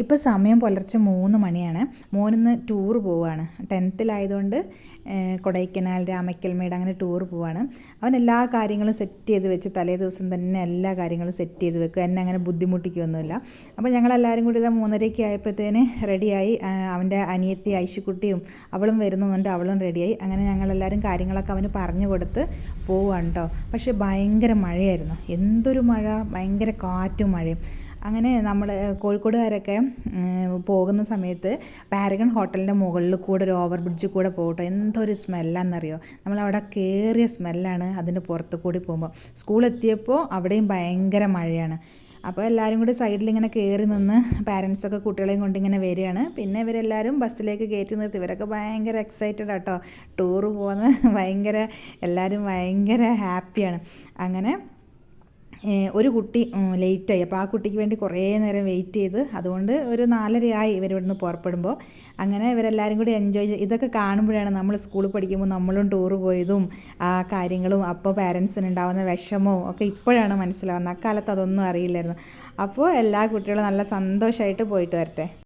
ഇപ്പോൾ സമയം പുലർച്ചെ 3 മണിയാണ്. മോനിന്ന് ടൂർ പോവുകയാണ്. 10th കൊടൈക്കനാൽ, രാമക്കൽമേട് അങ്ങനെ ടൂർ പോവുകയാണ്. അവൻ എല്ലാ കാര്യങ്ങളും സെറ്റ് ചെയ്ത് വെച്ച് തലേ ദിവസം തന്നെ എല്ലാ കാര്യങ്ങളും സെറ്റ് ചെയ്ത് വെക്കും. എന്നെ അങ്ങനെ ബുദ്ധിമുട്ടിക്കുകയൊന്നുമില്ല. അപ്പോൾ ഞങ്ങളെല്ലാവരും കൂടി ഇതാ 3:30 ആയപ്പോഴത്തേന് റെഡിയായി. അവൻ്റെ അനിയത്തി ഐശുക്കുട്ടിയും അവളും വരുന്നുണ്ട്, അവളും റെഡിയായി. അങ്ങനെ ഞങ്ങളെല്ലാവരും കാര്യങ്ങളൊക്കെ അവന് പറഞ്ഞു കൊടുത്ത് പോവുകയാണ് കേട്ടോ. പക്ഷേ ഭയങ്കര മഴയായിരുന്നു. എന്തൊരു മഴ! ഭയങ്കര കാറ്റും മഴയും. അങ്ങനെ നമ്മൾ കോഴിക്കോടുകാരൊക്കെ പോകുന്ന സമയത്ത് പാരഗൺ ഹോട്ടലിൻ്റെ മുകളിൽ കൂടെ ഒരു ഓവർ ബ്രിഡ്ജിൽ കൂടെ പോകട്ടോ. എന്തൊരു സ്മെല്ലാണെന്നറിയോ! നമ്മളവിടെ കയറിയ സ്മെല്ലാണ് അതിൻ്റെ പുറത്ത് കൂടി പോകുമ്പോൾ. സ്കൂളെത്തിയപ്പോൾ അവിടെയും ഭയങ്കര മഴയാണ്. അപ്പോൾ എല്ലാവരും കൂടി സൈഡിൽ ഇങ്ങനെ കയറി നിന്ന് പാരൻസൊക്കെ കുട്ടികളെയും കൊണ്ട് ഇങ്ങനെ വരികയാണ്. പിന്നെ ഇവരെല്ലാവരും ബസ്സിലേക്ക് കയറ്റി നിർത്തി. ഇവരൊക്കെ ഭയങ്കര എക്സൈറ്റഡ് ആട്ടോ, ടൂറ് പോകുന്ന എല്ലാവരും ഭയങ്കര ഹാപ്പിയാണ്. അങ്ങനെ ഒരു കുട്ടി ലേറ്റായി. അപ്പോൾ ആ കുട്ടിക്ക് വേണ്ടി കുറേ നേരം വെയിറ്റ് ചെയ്ത്, അതുകൊണ്ട് ഒരു 4:30 ആയി ഇവരിവിടുന്ന് പുറപ്പെടുമ്പോൾ. അങ്ങനെ ഇവരെല്ലാവരും കൂടി എൻജോയ് ചെയ്ത് ഇതൊക്കെ കാണുമ്പോഴാണ് നമ്മൾ സ്കൂളിൽ പഠിക്കുമ്പോൾ നമ്മളും ടൂറ് പോയതും ആ കാര്യങ്ങളും അപ്പോൾ പാരൻസിന് ഉണ്ടാകുന്ന വിഷമവും ഒക്കെ ഇപ്പോഴാണ് മനസ്സിലാവുന്നത്. അക്കാലത്ത് അതൊന്നും അറിയില്ലായിരുന്നു. അപ്പോൾ എല്ലാ കുട്ടികളും നല്ല സന്തോഷമായിട്ട് പോയിട്ട് വരട്ടെ.